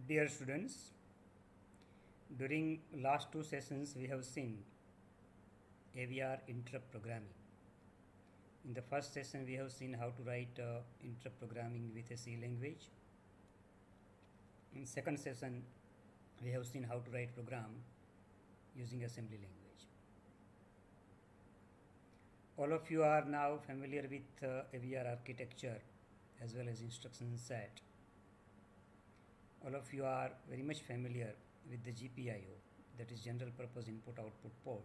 Dear students, during last two sessions we have seen AVR interrupt programming. In the first session we have seen how to write interrupt programming with a C language. In second session we have seen how to write program using assembly language. All of you are now familiar with AVR architecture as well as instruction set. All of you are very much familiar with the GPIO, that is general purpose input output port.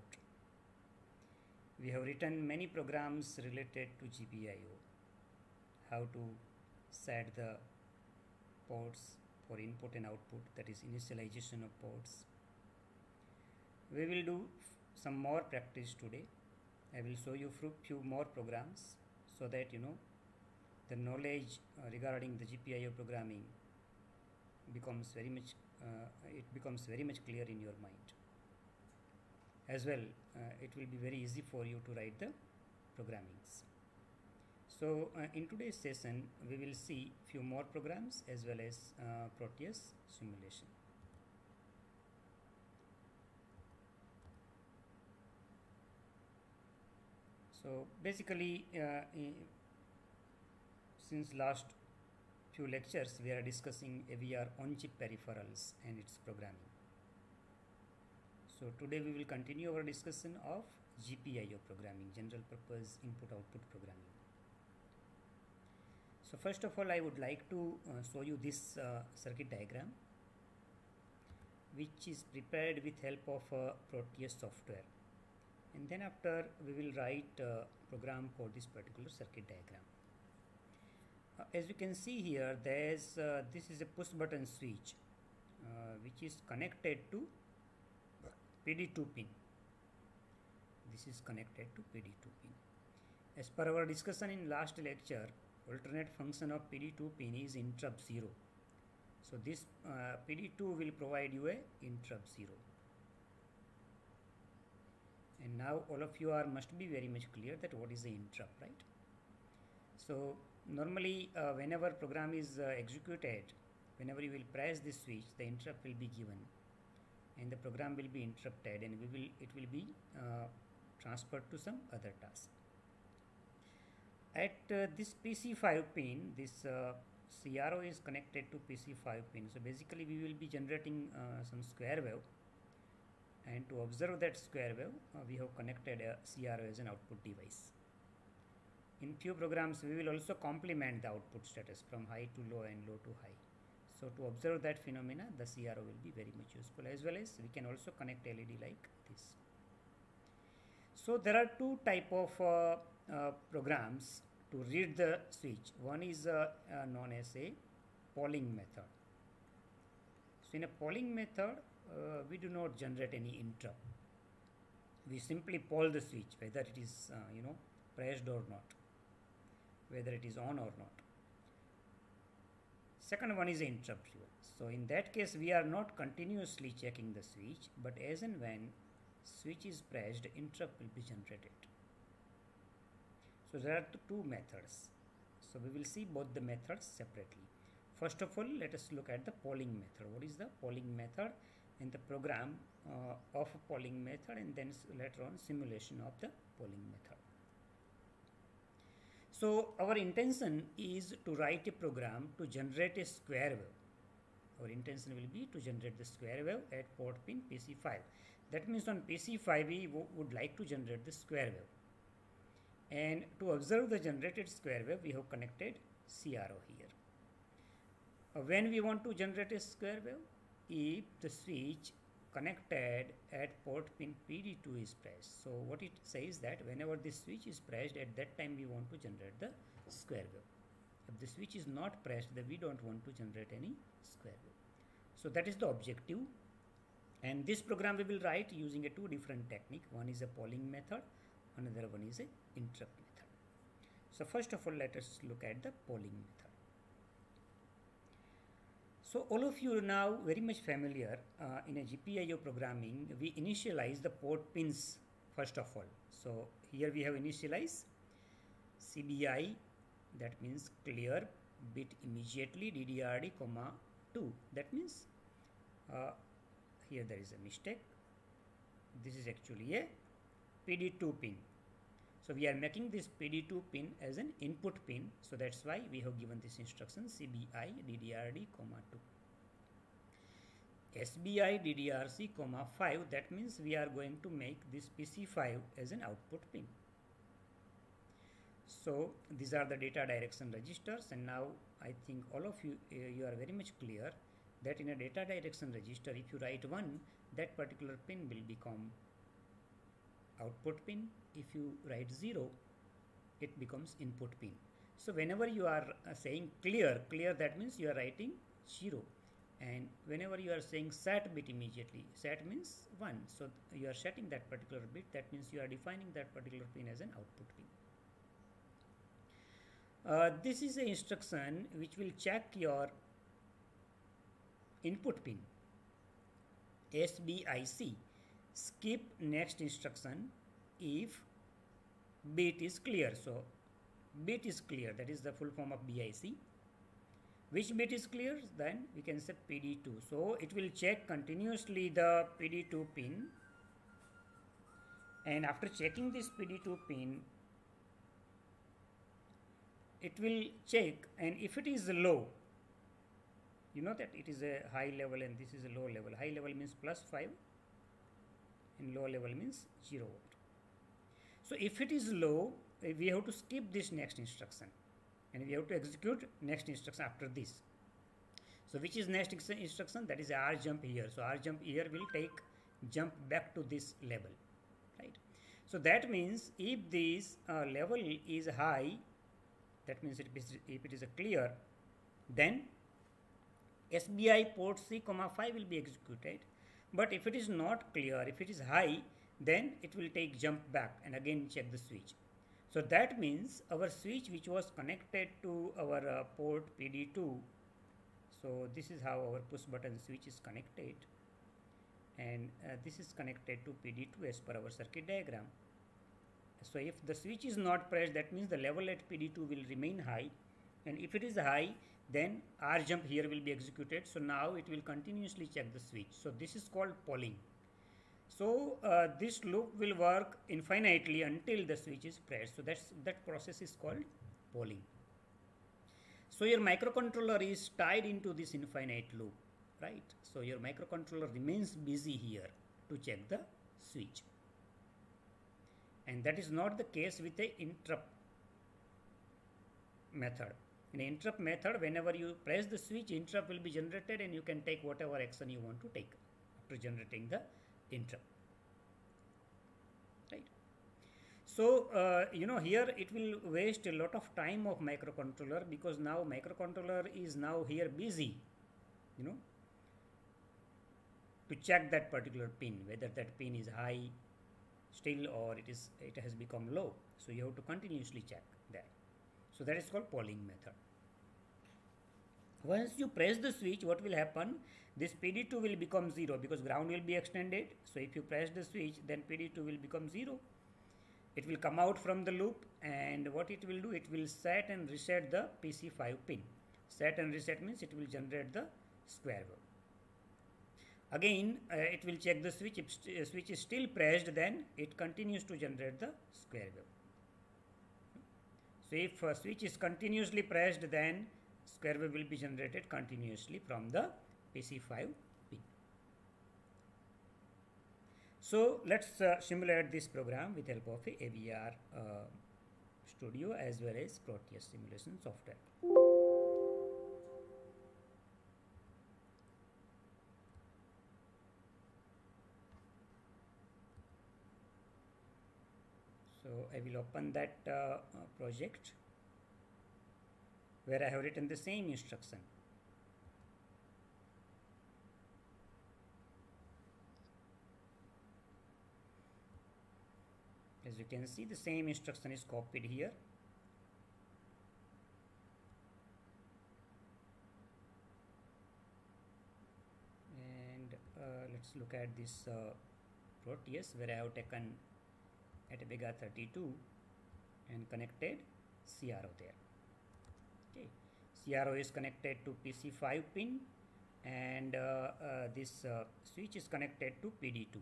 We have written many programs related to GPIO, how to set the ports for input and output, that is initialization of ports. We will do some more practice today. I will show you few more programs so that you know the knowledge regarding the GPIO programming becomes very much clear in your mind. As well, it will be very easy for you to write the programmings. So in today's session we will see few more programs as well as Proteus simulation. So basically since last few lectures we are discussing AVR on-chip peripherals and its programming. So today we will continue our discussion of GPIO programming, general purpose input output programming. So first of all I would like to show you this circuit diagram, which is prepared with help of Proteus software, and then after we will write a program for this particular circuit diagram. As you can see here, this is a push button switch which is connected to PD2 pin. This is connected to PD2 pin. As per our discussion in last lecture, alternate function of PD2 pin is interrupt 0. So this PD2 will provide you a interrupt 0. And now all of you must be very much clear that what is the interrupt, right? So normally whenever program is executed, whenever you will press this switch, the interrupt will be given and the program will be interrupted, and it will be transferred to some other task. At this PC5 pin, this CRO is connected to PC5 pin. So basically we will be generating some square wave, and to observe that square wave we have connected a CRO as an output device. In few programs we will also complement the output status from high to low and low to high. So to observe that phenomena, the CRO will be very much useful, as well as we can also connect LED like this. So there are two type of programs to read the switch. One is known as a polling method. So in a polling method we do not generate any interrupt. We simply poll the switch whether it is pressed or not, whether it is on or not. Second one is interrupt driven. So in that case we are not continuously checking the switch, but as and when switch is pressed, interrupt will be generated. So there are two methods. So we will see both the methods separately. First of all, let us look at the polling method. What is the polling method and the program of a polling method, and then later on simulation of the polling method. So our intention is to write a program to generate a square wave. Our intention will be to generate the square wave at port pin PC5. That means on PC5 we would like to generate the square wave. And to observe the generated square wave, we have connected CRO here. When we want to generate a square wave, if the switch connected at port pin PD2 is pressed. So what it says that whenever this switch is pressed, at that time we want to generate the square wave. If the switch is not pressed, then we don't want to generate any square wave. So that is the objective. And this program we will write using two different technique. One is a polling method, another one is a interrupt method. So first of all, let us look at the polling method. So all of you are now very much familiar in a GPIO programming. We initialize the port pins first of all. So here we have initialized CBI, that means clear bit immediately, DDRD, comma 2. That means here there is a mistake. This is actually a PD2 pin. So we are making this PD2 pin as an input pin. So that's why we have given this instruction CBI DDRD, 2. SBI DDRC, 5. That means we are going to make this PC5 as an output pin. So these are the data direction registers, and now I think all of you you are very much clear that in a data direction register, if you write 1, that particular pin will become output pin. If you write 0, it becomes input pin. So whenever you are saying clear, that means you are writing 0, and whenever you are saying set bit immediately, set means 1, so you are setting that particular bit. That means you are defining that particular pin as an output pin. This is an instruction which will check your input pin. SBIC, skip next instruction if bit is clear. So bit is clear, that is the full form of BIC. Which bit is clear? Then we can set PD2. So it will check continuously the PD2 pin, and after checking this PD2 pin, it will check, and if it is low, you know that it is a high level and this is a low level. High level means +5 and low level means 0 volt. So if it is low, we have to skip this next instruction and we have to execute next instruction after this. So which is next instruction? That is R jump here. So R jump here will take jump back to this level, right? So that means if this level is high, that means if it is a clear, then SBI port C, 5 will be executed. But if it is not clear, if it is high, then it will take jump back and again check the switch. So that means our switch which was connected to our port PD2, so this is how our push button switch is connected, and this is connected to PD2 as per our circuit diagram. So if the switch is not pressed, that means the level at PD2 will remain high, and if it is high, then R jump here will be executed. So now it will continuously check the switch. So this is called polling. So this loop will work infinitely until the switch is pressed. So that process is called polling. So your microcontroller is tied into this infinite loop, right? So your microcontroller remains busy here to check the switch. And that is not the case with the interrupt method. In interrupt method, whenever you press the switch, interrupt will be generated and you can take whatever action you want to take after generating the interrupt, right? So you know, here it will waste a lot of time of microcontroller, because now microcontroller is now here busy, you know, to check that particular pin, whether that pin is high still or it has become low. So you have to continuously check that. So that is called polling method. Once you press the switch, what will happen? This PD2 will become 0 because ground will be extended. So if you press the switch, then PD2 will become 0. It will come out from the loop, and what it will do, it will set and reset the PC5 pin. Set and reset means it will generate the square wave. Again, it will check the switch. If switch is still pressed, then it continues to generate the square wave. So if switch is continuously pressed, then square wave will be generated continuously from the PC5 pin. So let's simulate this program with help of a AVR Studio as well as Proteus simulation software. So I will open that project where I have written the same instruction. As you can see, the same instruction is copied here. And let's look at this Proteus where I have taken ATmega 32 and connected CRO there. Okay, CRO is connected to PC5 pin, and this switch is connected to PD2,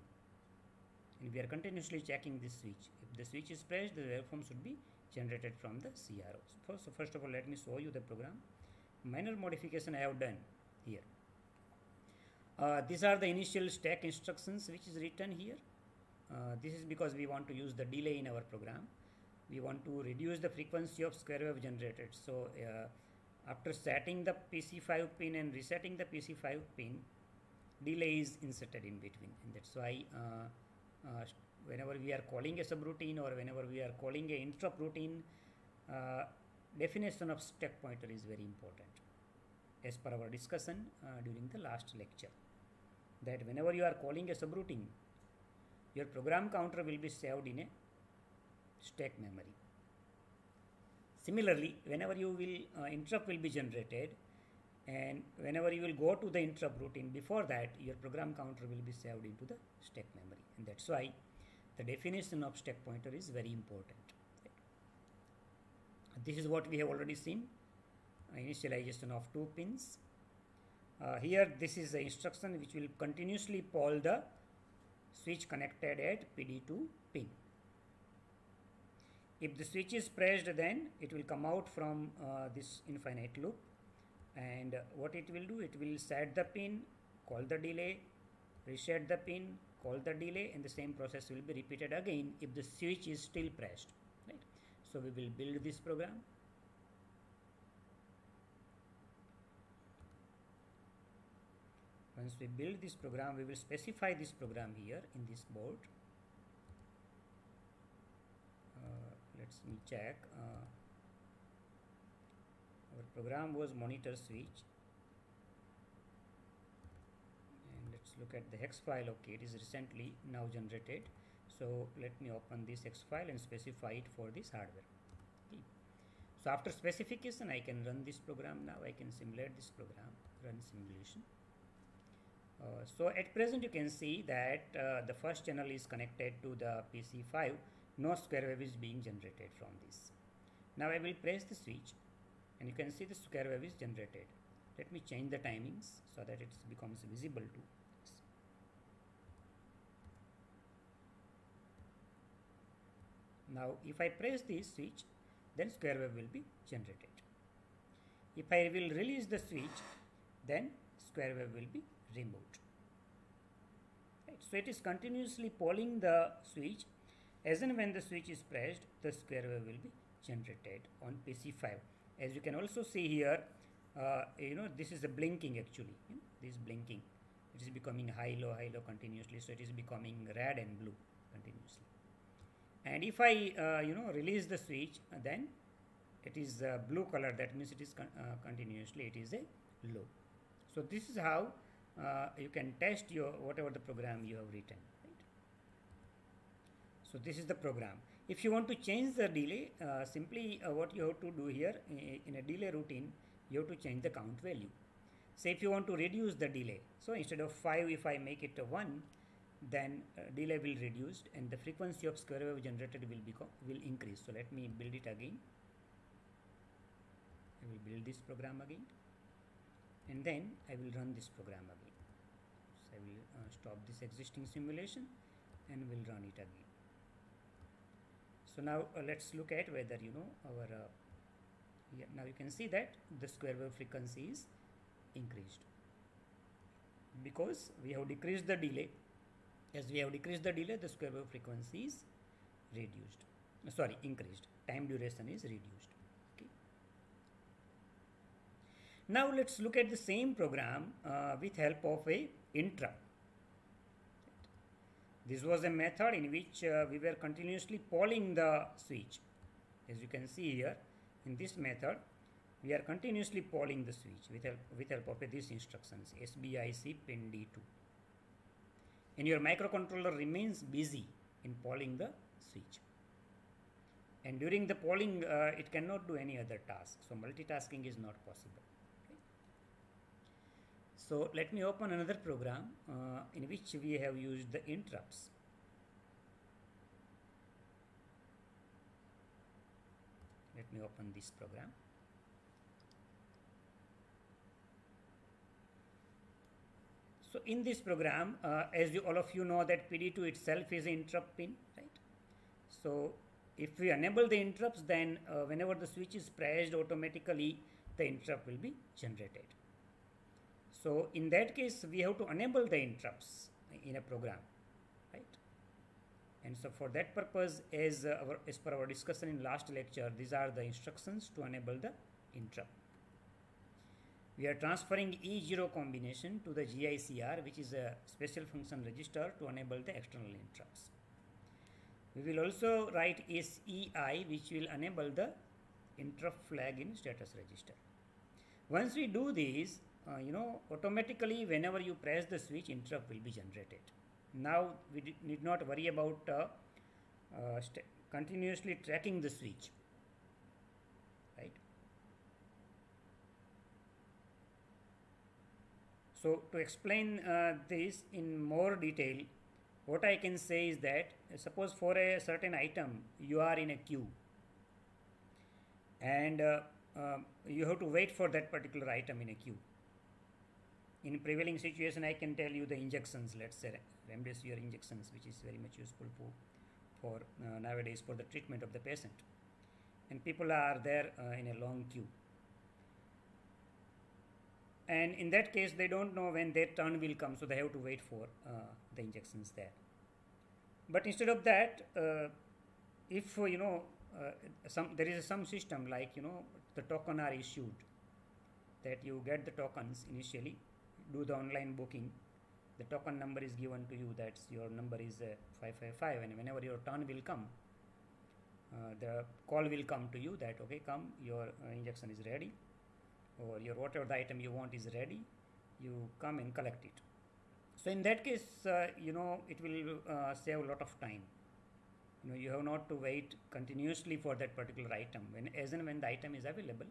and we are continuously checking this switch. If the switch is pressed, the waveform should be generated from the CRO. So first of all, let me show you the program. Minor modification I have done here. These are the initial stack instructions which is written here. This is because we want to use the delay in our program. We want to reduce the frequency of square wave generated. So after setting the PC5 pin and resetting the PC5 pin, delay is inserted in between, and that's why whenever we are calling a subroutine or whenever we are calling a interrupt routine, definition of stack pointer is very important, as per our discussion during the last lecture, that whenever you are calling a subroutine, your program counter will be saved in a stack memory. Similarly, whenever you will interrupt will be generated, and whenever you will go to the interrupt routine, before that your program counter will be saved into the stack memory, and that's why the definition of stack pointer is very important. This is what we have already seen, initialization of 2 pins. Here this is the instruction which will continuously poll the switch connected at PD2 pin. If the switch is pressed, then it will come out from this infinite loop, and what it will do, it will set the pin, call the delay, reset the pin, call the delay, and the same process will be repeated again if the switch is still pressed, right? So we will build this program. Once we build this program, we will specify this program here in this board. Let me check. Our program was monitor switch, and let's look at the hex file. Okay, it is recently now generated. So let me open this hex file and specify it for this hardware. Okay. So after specification, I can run this program now. I can simulate this program, run simulation. So at present you can see that the first channel is connected to the PC5. No square wave is being generated from this. Now I will press the switch, and you can see the square wave is generated. Let me change the timings so that it becomes visible to us. Now if I press this switch, then square wave will be generated. If I will release the switch, then square wave will be removed. Right. So it is continuously polling the switch. As and when the switch is pressed, the square wave will be generated on PC5. As you can also see here, this is the blinking actually. This blinking, it is becoming high low continuously. So it is becoming red and blue continuously. And if I release the switch, then it is blue color. That means it is continuously. It is a low. So this is how you can test your whatever the program you have written. So this is the program. If you want to change the delay, simply what you have to do here in a delay routine, you have to change the count value. Say if you want to reduce the delay, so instead of 5, if I make it 1, then delay will reduce and the frequency of square wave generated will increase. So let me build it again. I will build this program again, and then I will run this program again. So I will stop this existing simulation and will run it again. So now let's look at whether our now you can see that the square wave frequency is increased because we have decreased the delay. As we have decreased the delay, the square wave frequency is increased. Time duration is reduced. Okay. Now let's look at the same program with help of a interrupt. This was a method in which we were continuously polling the switch. As you can see here, in this method, we are continuously polling the switch with help of these instructions, SBIC pin D2. And your microcontroller remains busy in polling the switch. And during the polling, it cannot do any other task. So multitasking is not possible. Okay. So let me open another program in which we have used the interrupts. Let me open this program. So in this program, as you, all of you know that PD2 itself is an interrupt pin, right? So if we enable the interrupts, then whenever the switch is pressed, automatically the interrupt will be generated. So in that case, we have to enable the interrupts in a program, right? And so for that purpose, as per our discussion in last lecture, these are the instructions to enable the interrupt. We are transferring E0 combination to the GICR, which is a special function register to enable the external interrupts. We will also write SEI, which will enable the interrupt flag in status register. Once we do this, automatically whenever you press the switch, interrupt will be generated. Now we need not worry about continuously tracking the switch, right? So to explain this in more detail, what I can say is that suppose for a certain item you are in a queue and you have to wait for that particular item in a queue. In prevailing situation, I can tell you the injections, let's say remdesivir injections, which is very much useful for nowadays for the treatment of the patient. And people are there in a long queue. And in that case, they don't know when their turn will come, so they have to wait for the injections there. But instead of that, if there is some system like the token are issued, that you get the tokens initially, do the online booking, the token number is given to you, that's your number is 555, and whenever your turn will come, the call will come to you that okay, come, your injection is ready, or your whatever the item you want is ready, you come and collect it. So in that case, it will save a lot of time. You have not to wait continuously for that particular item. As and when the item is available,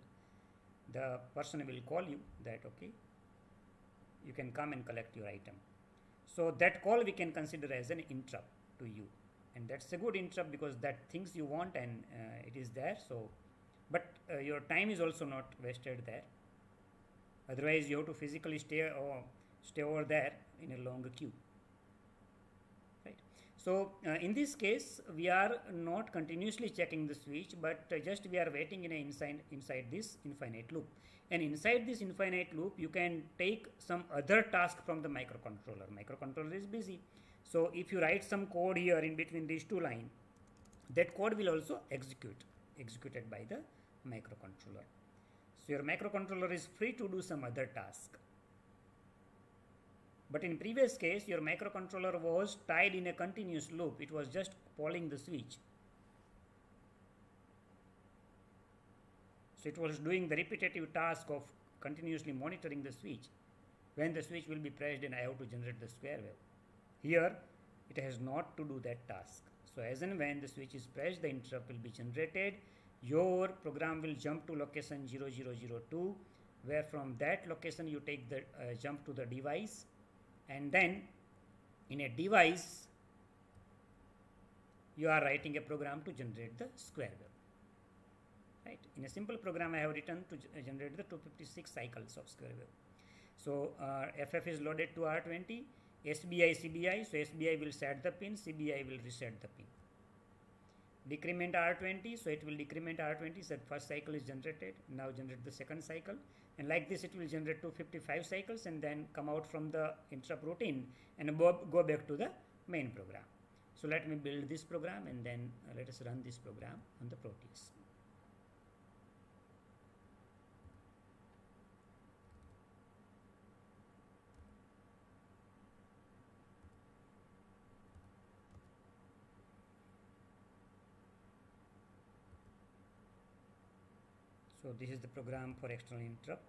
the person will call you that okay, you can come and collect your item. So that call we can consider as an interrupt to you, and that's a good interrupt because that things you want and it is there. So, but your time is also not wasted there. Otherwise, you have to physically stay over there in a long queue, right? So in this case, we are not continuously checking the switch, but just we are waiting in a inside this infinite loop. And inside this infinite loop, you can take some other task from the microcontroller. Microcontroller is busy. So if you write some code here in between these two lines, that code will also executed by the microcontroller. So your microcontroller is free to do some other task. But in previous case, your microcontroller was tied in a continuous loop. It was just polling the switch. So it was doing the repetitive task of continuously monitoring the switch. When the switch will be pressed, and I have to generate the square wave. Here, it has not to do that task. So as and when the switch is pressed, the interrupt will be generated. Your program will jump to location 0002, where from that location you take the jump to the device, and then in a device you are writing a program to generate the square wave. Right? In a simple program, I have written to generate the 256 cycles of square wave. So FF is loaded to R20, SBI, CBI. So SBI will set the pin, CBI will reset the pin. Decrement R20, so it will decrement R20, so first cycle is generated, now generate the second cycle, and like this it will generate 255 cycles and then come out from the interrupt routine and go back to the main program. So let me build this program and then let us run this program on the Proteus. So this is the program for external interrupt.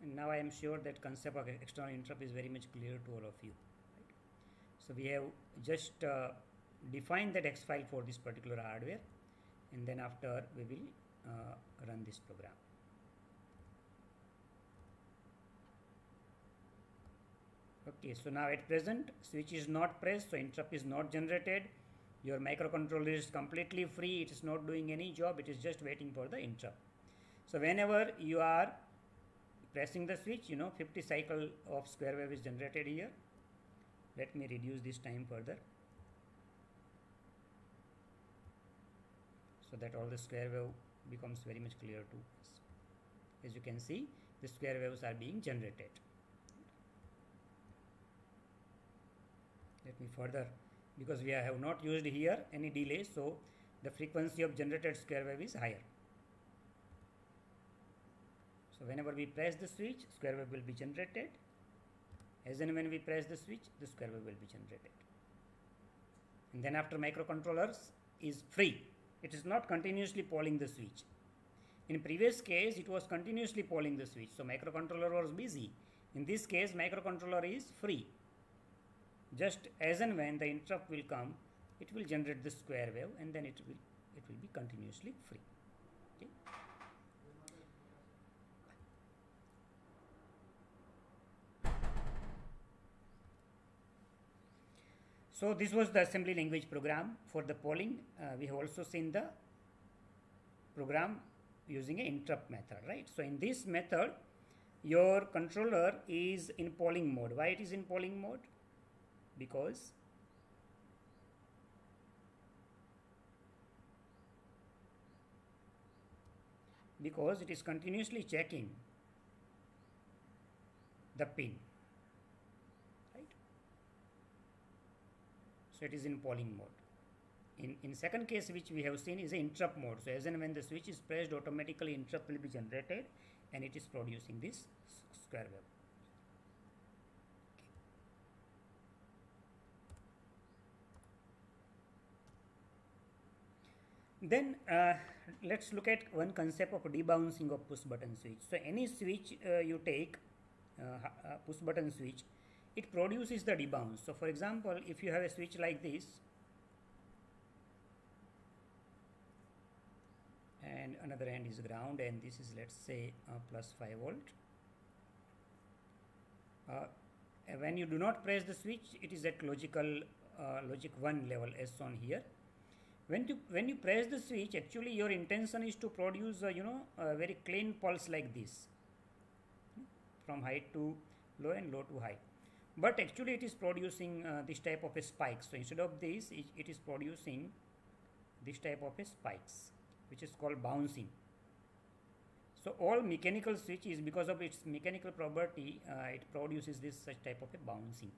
And now I am sure that concept of external interrupt is very much clear to all of you. Right? So we have just defined that X file for this particular hardware, and then after we will run this program. Okay, so now at present switch is not pressed, so interrupt is not generated. Your microcontroller is completely free, it is not doing any job, it is just waiting for the interrupt. So whenever you are pressing the switch, 50 cycle of square wave is generated here. Let me reduce this time further, so that all the square wave becomes very much clear to us. As you can see, the square waves are being generated. Let me further, because we have not used here any delay, so the frequency of generated square wave is higher. So whenever we press the switch, square wave will be generated. As and when we press the switch, the square wave will be generated. And then after microcontrollers is free. It is not continuously polling the switch. In previous case, it was continuously polling the switch, so microcontroller was busy. In this case, microcontroller is free. Just as and when the interrupt will come, it will generate the square wave, and then it will be continuously free. Okay. So this was the assembly language program for the polling. We have also seen the program using an interrupt method, right? So in this method, your controller is in polling mode. Why it is in polling mode? Because it is continuously checking the pin, right? So it is in polling mode. In second case, which we have seen, is a interrupt mode. So as and when the switch is pressed, automatically interrupt will be generated, and it is producing this square wave. Then let's look at one concept of debouncing of push button switch. So any switch you take, push button switch, it produces the debounce. So for example, if you have a switch like this, and another end is ground, and this is, let's say, plus 5 volt. When you do not press the switch, it is at logic 1 level as shown here. When you press the switch, actually your intention is to produce a very clean pulse like this, from high to low and low to high. But actually it is producing this type of a spike. So instead of this, it is producing this type of a spikes, which is called bouncing. So all mechanical switches, because of its mechanical property, it produces this such type of a bouncing.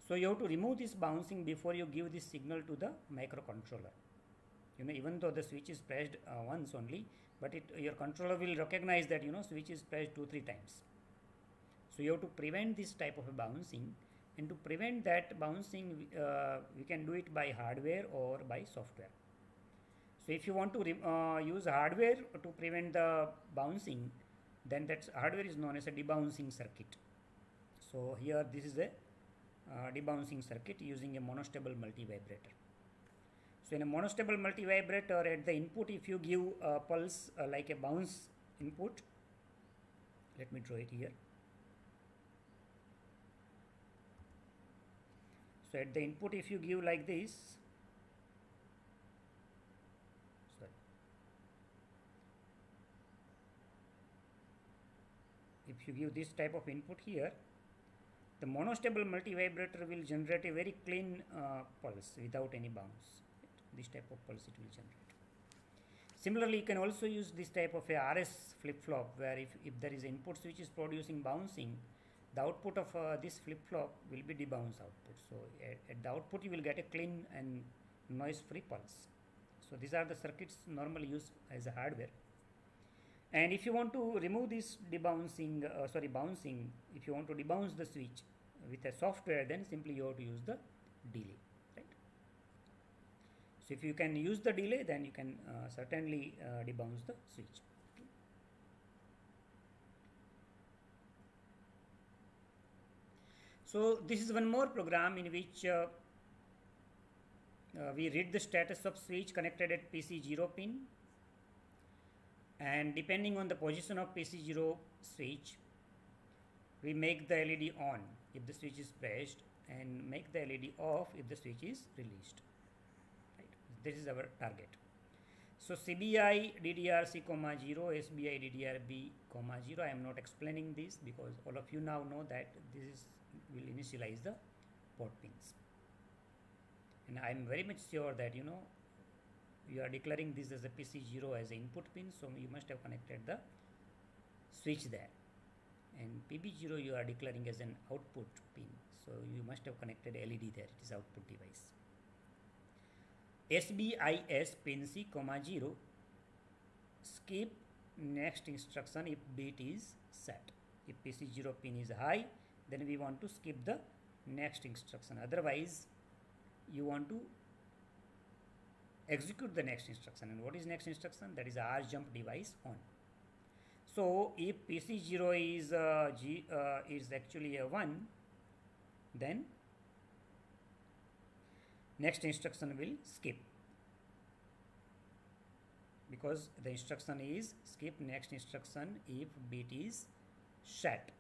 So you have to remove this bouncing before you give this signal to the microcontroller. Even though the switch is pressed once only, but your controller will recognize that switch is pressed 2-3 times. So you have to prevent this type of a bouncing, and to prevent that bouncing, we can do it by hardware or by software. So if you want to use hardware to prevent the bouncing, then that hardware is known as a debouncing circuit. So here this is a debouncing circuit using a monostable multivibrator. So in a monostable multivibrator, at the input, if you give a pulse like a bounce input, let me draw it here. So at the input, if you give like this, if you give this type of input here, the monostable multivibrator will generate a very clean pulse without any bounce. Right? This type of pulse it will generate. Similarly, you can also use this type of a RS flip-flop, where if there is input which is producing bouncing, the output of this flip-flop will be debounce output. So at the output, you will get a clean and noise-free pulse. So these are the circuits normally used as a hardware. And if you want to remove this bouncing, if you want to debounce the switch with a software, then simply you have to use the delay, right? So if you can use the delay, then you can certainly debounce the switch. So this is one more program in which we read the status of switch connected at PC0 pin, and depending on the position of PC0 switch, we make the LED on if the switch is pressed and make the LED off if the switch is released. Right? This is our target. So CBI DDR-C comma 0, SBI DDR-B comma 0. I am not explaining this because all of you now know that this will initialize the port pins. And I am very much sure that you are declaring this as a PC0 as an input pin, so you must have connected the switch there. And PB0 you are declaring as an output pin, so you must have connected LED there, it is output device. SBIS pin C comma 0, skip next instruction if bit is set. If PC0 pin is high, then we want to skip the next instruction. Otherwise, you want to execute the next instruction. And what is next instruction? That is R jump device on. So if PC0 is actually a 1, then next instruction will skip, because the instruction is skip next instruction if bit is set.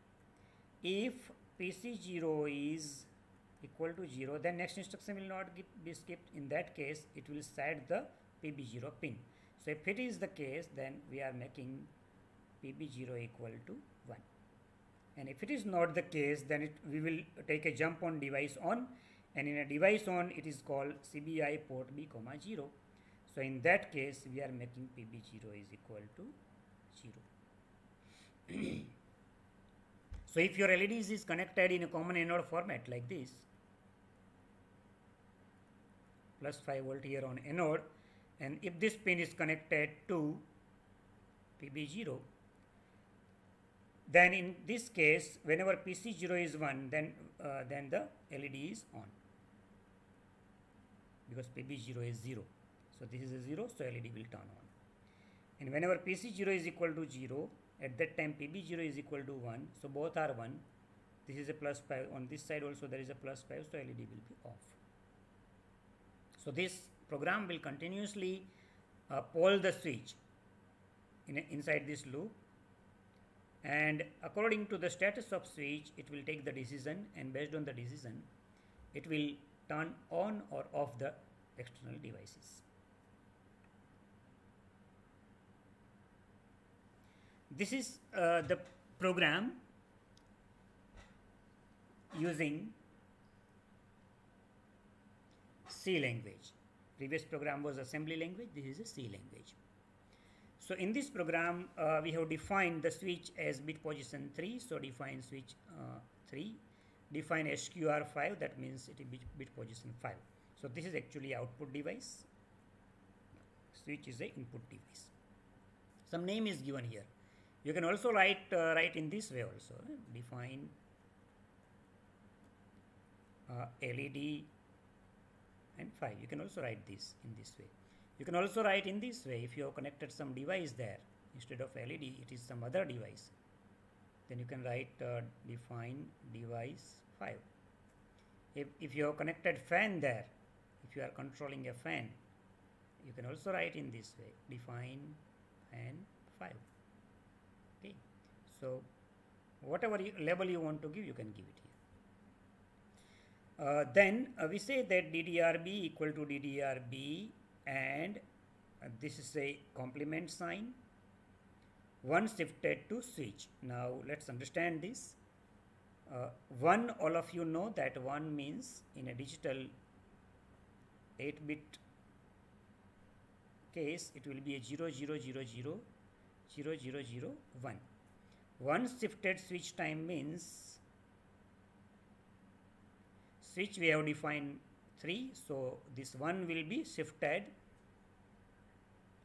If PC0 is equal to 0, then next instruction will not be skipped. In that case, it will set the PB0 pin. So if it is the case, then we are making PB0 equal to 1. And if it is not the case, then we will take a jump on device on, and in a device on it is called CBI port B comma 0. So in that case, we are making PB0 is equal to 0. So if your LEDs is connected in a common anode format like this, plus 5 volt here on anode, and if this pin is connected to PB0, then in this case, whenever PC0 is 1, then the LED is on, because PB0 is 0. So this is a 0, so LED will turn on. And whenever PC0 is equal to 0, at that time PB0 is equal to 1, so both are 1. This is a plus 5, on this side also there is a plus 5, so LED will be off. So this program will continuously poll the switch inside this loop, and according to the status of switch, it will take the decision, and based on the decision, it will turn on or off the external devices. This is the program using C language. Previous program was assembly language, this is a C language. So in this program, we have defined the switch as bit position 3, so define switch 3, define SQR5, that means it is bit position 5. So this is actually output device, switch is a input device. Some name is given here. You can also write in this way also, define LED and 5. You can also write this in this way. You can also write in this way, if you have connected some device there, instead of LED, it is some other device. Then you can write define device 5. If you have connected fan there, if you are controlling a fan, you can also write in this way, define fan 5. Okay. So whatever label you want to give, you can give it here. Then we say that DDRB equal to DDRB, and this is a complement sign, 1 shifted to switch. Now let's understand this. 1, all of you know that 1 means in a digital 8-bit case, it will be a 0 0 0 0 0 0 0 1. 1 shifted switch time means switch we have defined 3, so this 1 will be shifted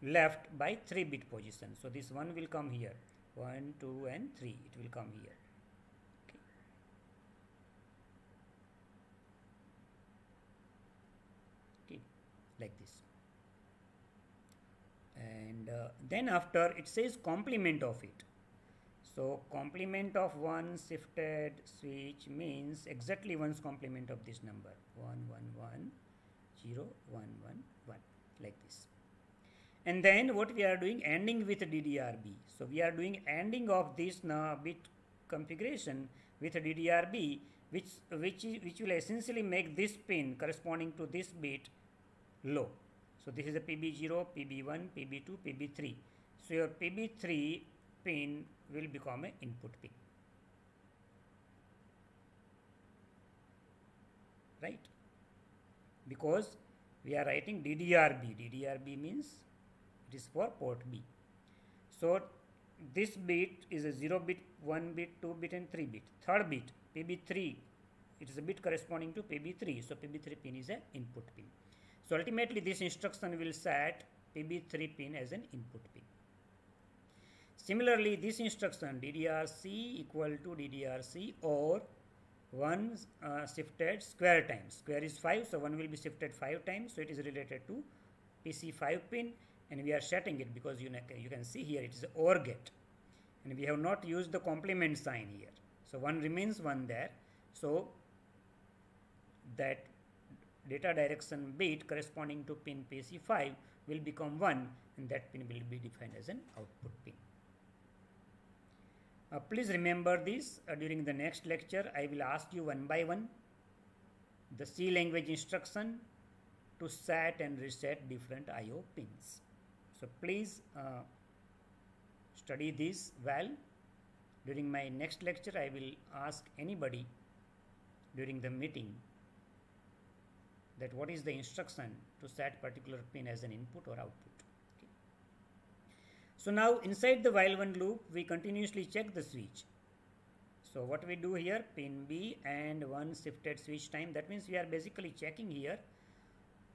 left by 3-bit position. So this 1 will come here, 1, 2 and 3, it will come here. Okay. Okay, like this. And then after it says complement of it. So complement of 1 shifted switch means exactly 1's complement of this number, 1 1 1 0 1 1 1, like this. And then what we are doing, ANDing with DDRB. So we are doing ANDing of this bit configuration with DDRB, which will essentially make this pin corresponding to this bit low. So this is a PB0, PB1, PB2, PB3. So your PB3 pin will become an input pin. Right? Because we are writing DDRB. DDRB means it is for port B. So this bit is a 0 bit, 1 bit, 2 bit and 3 bit. Third bit, PB3, it is a bit corresponding to PB3. So PB3 pin is an input pin. So ultimately this instruction will set PB3 pin as an input pin. Similarly, this instruction DDRC equal to DDRC or 1 shifted square times. Square is 5, so 1 will be shifted 5 times. So it is related to PC5 pin, and we are setting it because you can see here it is an OR gate, and we have not used the complement sign here. So 1 remains 1 there. So that data direction bit corresponding to pin PC5 will become 1, and that pin will be defined as an output pin. Please remember this. During the next lecture, I will ask you one by one the C language instruction to set and reset different IO pins. So please study this well. During my next lecture, I will ask anybody during the meeting that what is the instruction to set particular pin as an input or output. So now inside the while one loop, we continuously check the switch. So what we do here, pin B and 1 shifted switch time. That means we are basically checking here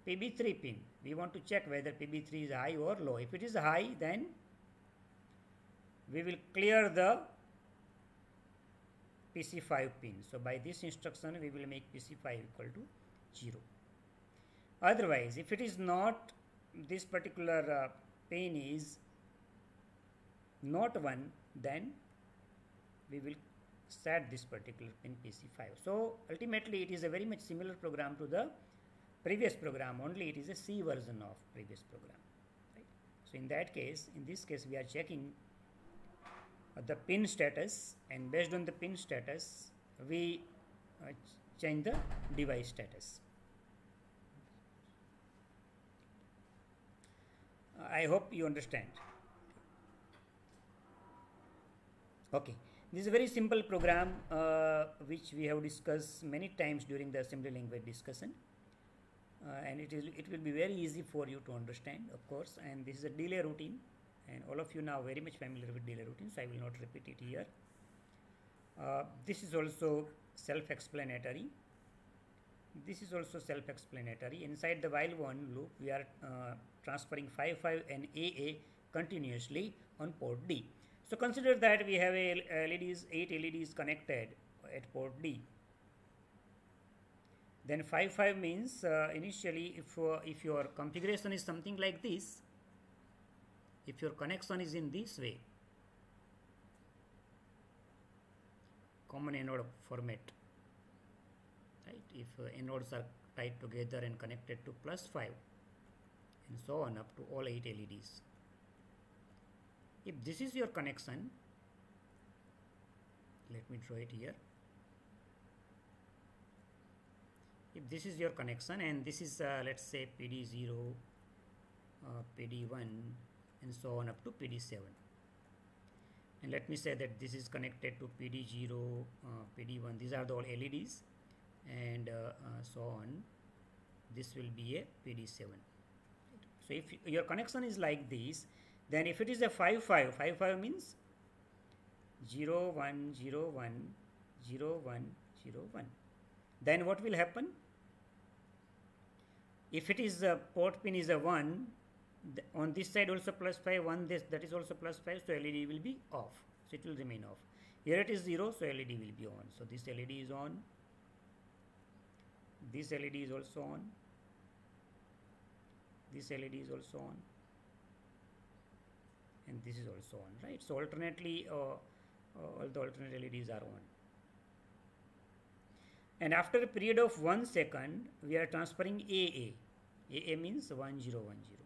PB3 pin. We want to check whether PB3 is high or low. If it is high, then we will clear the PC5 pin. So by this instruction, we will make PC5 equal to 0. Otherwise, if it is not, this particular pin is not 1, then we will set this particular pin PC5. So ultimately it is a very much similar program to the previous program, only it is a C version of previous program. Right? So in this case we are checking the pin status, and based on the pin status we change the device status. I hope you understand. Okay, this is a very simple program which we have discussed many times during the assembly language discussion, and it will be very easy for you to understand, of course. And this is a delay routine, and all of you now very much familiar with delay routine, so I will not repeat it here. This is also self-explanatory. This is also self-explanatory. Inside the while one loop, we are transferring 5 and AA continuously on port D. So consider that we have 8 LEDs connected at port D. Then 5 means initially if your configuration is something like this, if your connection is in this way, common anode format, right? If anodes are tied together and connected to +5 and so on up to all 8 LEDs. If this is your connection, let me draw it here. If this is your connection and this is let's say PD0, PD1 and so on up to PD7, and let me say that this is connected to PD0, PD1, these are the all LEDs, and so on, this will be a PD7. So if your connection is like this, then if it is a 5 means 0 1 0 1 0 1 0 1, then what will happen? If it is a port pin is a 1, on this side also +5, 1, that is also +5, so LED will be off, so it will remain off. Here it is 0, so LED will be on. So this LED is on, this LED is also on, this LED is also on, and this is also on, right? So alternately all the alternate LEDs are on. And after a period of 1 second, we are transferring AA. AA means 1010.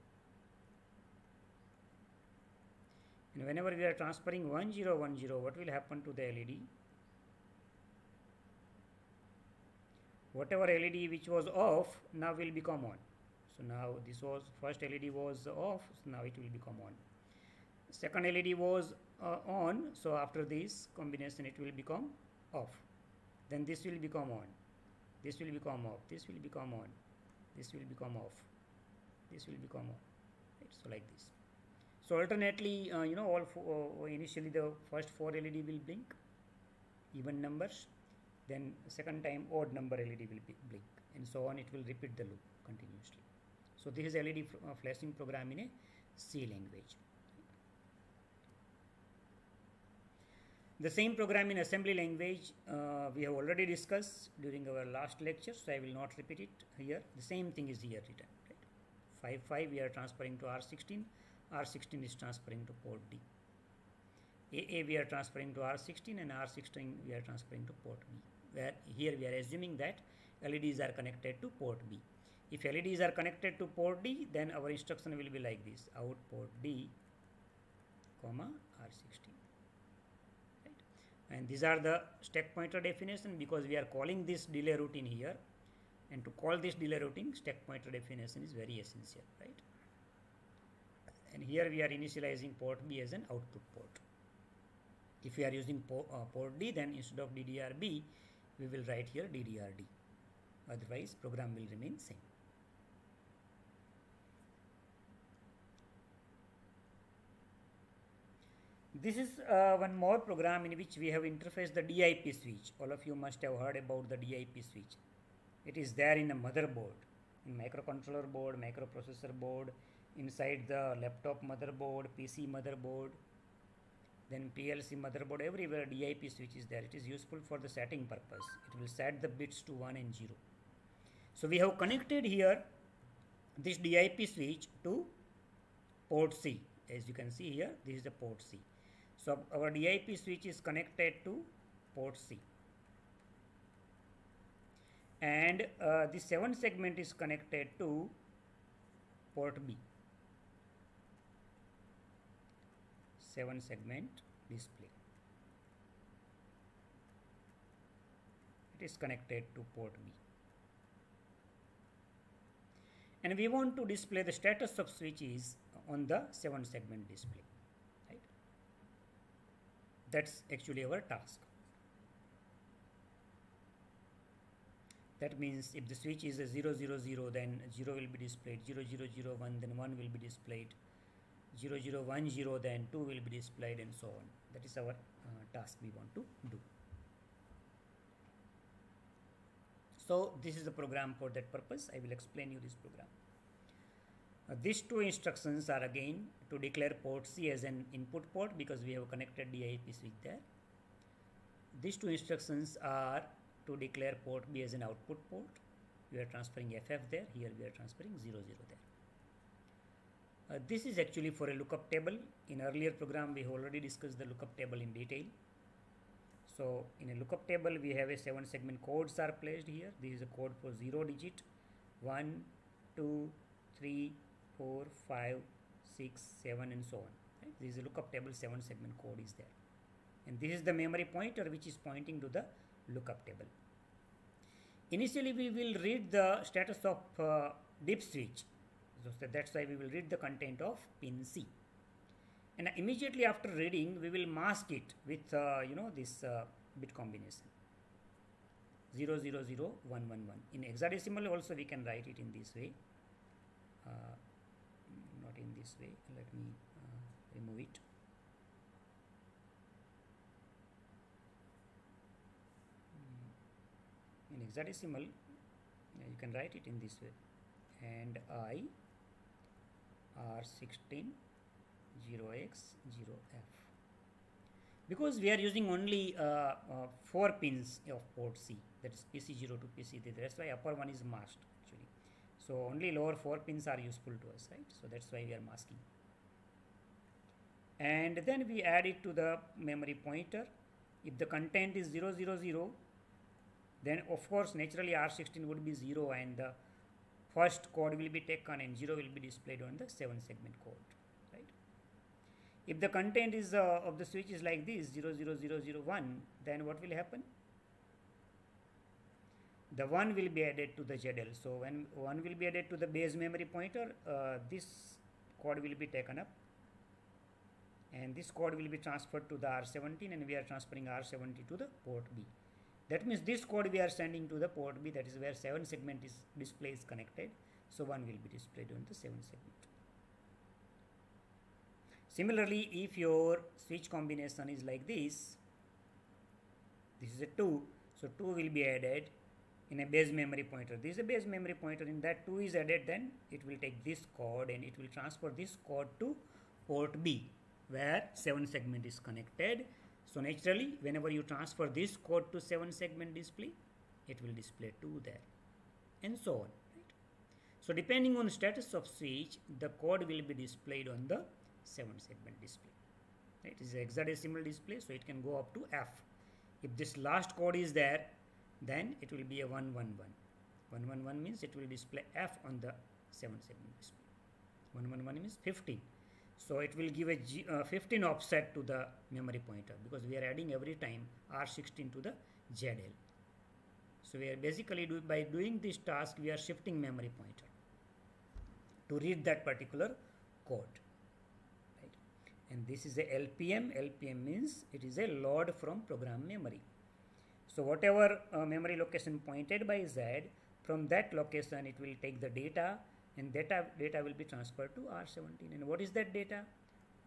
And whenever we are transferring 1010, what will happen to the LED? Whatever LED which was off now will become on. So now this was first LED was off, so now it will become on. Second LED was on, so after this combination it will become off. Then this will become on, this will become off, this will become on, this will become off, this will become on. Right? So like this. So alternately, initially the first 4 LED will blink, even numbers. Then second time odd number LED will blink, and so on. It will repeat the loop continuously. So this is LED flashing program in a C language. The same program in assembly language we have already discussed during our last lecture, so I will not repeat it here. The same thing is here written. Right? 5 we are transferring to R16. R16 is transferring to port D. AA we are transferring to R16, and R16 we are transferring to port B. Where here we are assuming that LEDs are connected to port B. If LEDs are connected to port D, then our instruction will be like this: out port D, comma R16. Right? And these are the stack pointer definition, because we are calling this delay routine here, and to call this delay routine, stack pointer definition is very essential, right? And here we are initializing port B as an output port. If we are using port D, then instead of DDRB, we will write here DDRD. Otherwise, program will remain same. This is one more program in which we have interfaced the DIP switch. All of you must have heard about the DIP switch. It is there in a motherboard, in microcontroller board, microprocessor board, inside the laptop motherboard, PC motherboard, then PLC motherboard, everywhere DIP switch is there. It is useful for the setting purpose. It will set the bits to 1 and 0. So we have connected here this DIP switch to port C. As you can see here, this is the port C. So our DIP switch is connected to port C. And the 7 segment is connected to port B. 7 segment display. It is connected to port B. And we want to display the status of switches on the 7 segment display. Right? That's actually our task. That means if the switch is a 0, 0, 0, then 0 will be displayed, 0, 0, 0, 1, then 1 will be displayed, 0, 0, 1, 0, then 2 will be displayed, and so on. That is our task we want to do. So this is the program for that purpose. I will explain you this program. These two instructions are again to declare port C as an input port, because we have connected DIP switch there. These two instructions are to declare port B as an output port. We are transferring FF there. Here we are transferring 0, 0 there. This is actually for a lookup table. In earlier program, we have already discussed the lookup table in detail. So in a lookup table, we have a 7 segment codes are placed here. This is a code for 0 digit, 1, 2, 3, 4, 5, 6, 7, and so on. Right? This is a lookup table, 7 segment code is there. And this is the memory pointer which is pointing to the lookup table. Initially, we will read the status of dip switch. So that's why we will read the content of pin C. And immediately after reading, we will mask it with this bit combination 0, 0, 0, 1, 1, 1. In hexadecimal also we can write it in this way. Not in this way. Let me remove it. In hexadecimal, you can write it in this way. And I R16 0x 0f. Because we are using only 4 pins of port C, that is PC0 to PC3. That's why upper one is masked actually. So only lower 4 pins are useful to us, right? So that's why we are masking. And then we add it to the memory pointer. If the content is 0, 0, 0, then of course naturally R16 would be 0, and the first code will be taken and 0 will be displayed on the 7 segment code, right? If the content is of the switch is like this 0, 0, 0, 0, 1, then what will happen? the 1 will be added to the ZL. So when 1 will be added to the base memory pointer, this code will be taken up, and this code will be transferred to the R17, and we are transferring R70 to the port B. That means this code we are sending to the port B, that is where 7 segment display is connected. So 1 will be displayed on the 7 segment. Similarly, if your switch combination is like this is a 2, so 2 will be added in a base memory pointer. This is a base memory pointer. In that 2 is added, then it will take this code and it will transfer this code to port B, where 7 segment is connected. So naturally, whenever you transfer this code to 7 segment display, it will display 2 there, and so on. Right? So depending on status of switch, the code will be displayed on the 7 segment display. Right? It is a hexadecimal display, so it can go up to F. If this last code is there, then it will be a 111. 111 means it will display F on the 7 segment display. 111 means 15. So it will give a 15 offset to the memory pointer, because we are adding every time R16 to the ZL. So we are basically by doing this task, we are shifting memory pointer to read that particular code. Right? And this is a LPM. LPM means it is a load from program memory. So whatever memory location pointed by Z, from that location it will take the data, and data will be transferred to R17. And what is that data?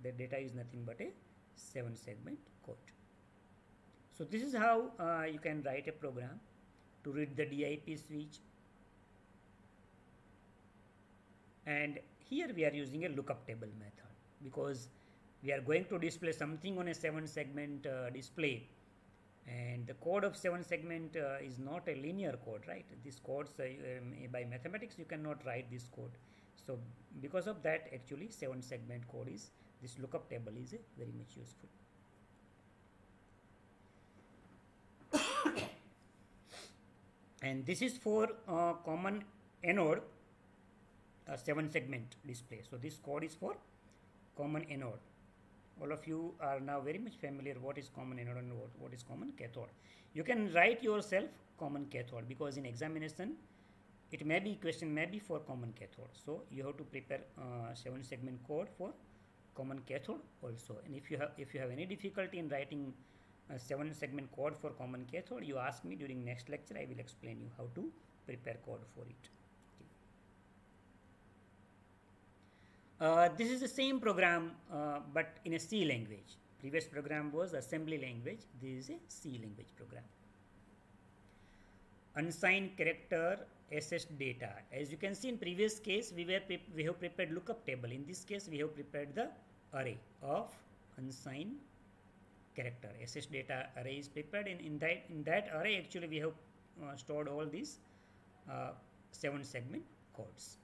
That data is nothing but a 7 segment code. So this is how you can write a program to read the DIP switch. And here we are using a lookup table method, because we are going to display something on a 7 segment display, and the code of 7 segment is not a linear code, right? This codes by mathematics you cannot write this code. So because of that, actually 7 segment code is, this lookup table is very much useful. And this is for common anode 7 segment display. So this code is for common anode. All of you are now very much familiar what is common anode and what is common cathode. You can write yourself common cathode, because in examination it may be question may be for common cathode. So you have to prepare 7 segment code for common cathode also. And if you have any difficulty in writing 7 segment code for common cathode, you ask me during next lecture. I will explain you how to prepare code for it. This is the same program but in a C language. Previous program was assembly language. This is a C language program. Unsigned character SS data. As you can see, in previous case we have prepared lookup table. In this case we have prepared the array of unsigned character. SS data array is prepared, and in that array actually we have stored all these 7 segment codes.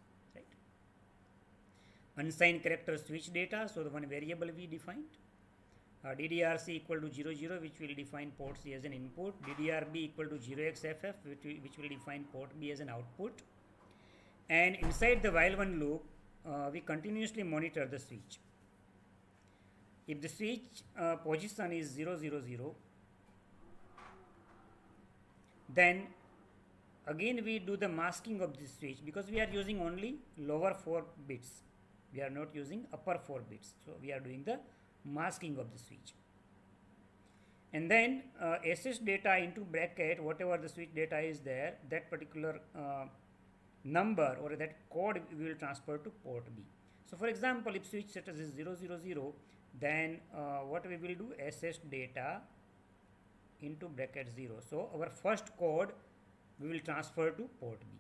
Unsigned character switch data, so the one variable we defined. DDRC equal to 00, which will define port C as an input. DDRB equal to 0xFF, which will define port B as an output. And inside the while one loop, we continuously monitor the switch. If the switch position is 000, then again we do the masking of this switch, because we are using only lower 4 bits. We are not using upper 4 bits. So we are doing the masking of the switch. And then SS data into bracket, whatever the switch data is there, that particular number or that code we will transfer to port B. So for example, if switch status is 000, then what we will do, SS data into bracket 0. So our first code we will transfer to port B.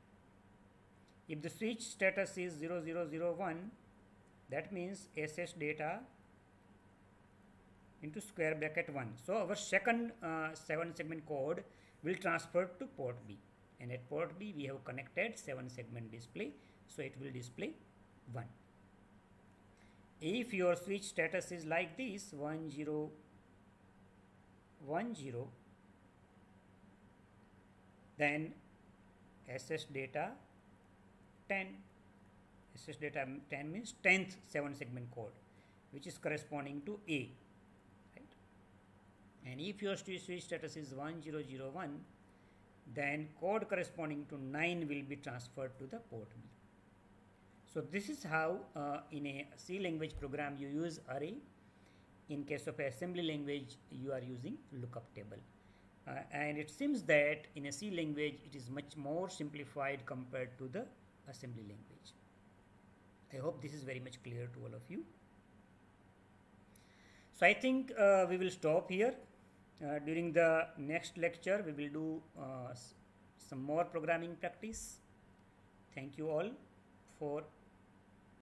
If the switch status is 0001, that means SS data into square bracket 1. So our second 7 segment code will transfer to port B, and at port B we have connected 7 segment display, so it will display 1. If your switch status is like this, 1010, then SS data 10. SS data 10 means 10th 7 segment code, which is corresponding to A. Right? And if your switch status is 1001, then code corresponding to 9 will be transferred to the port B. So this is how in a C language program you use array. In case of assembly language, you are using lookup table. And it seems that in a C language, it is much more simplified compared to the assembly language. I hope this is very much clear to all of you. So I think we will stop here. During the next lecture, we will do some more programming practice. Thank you all for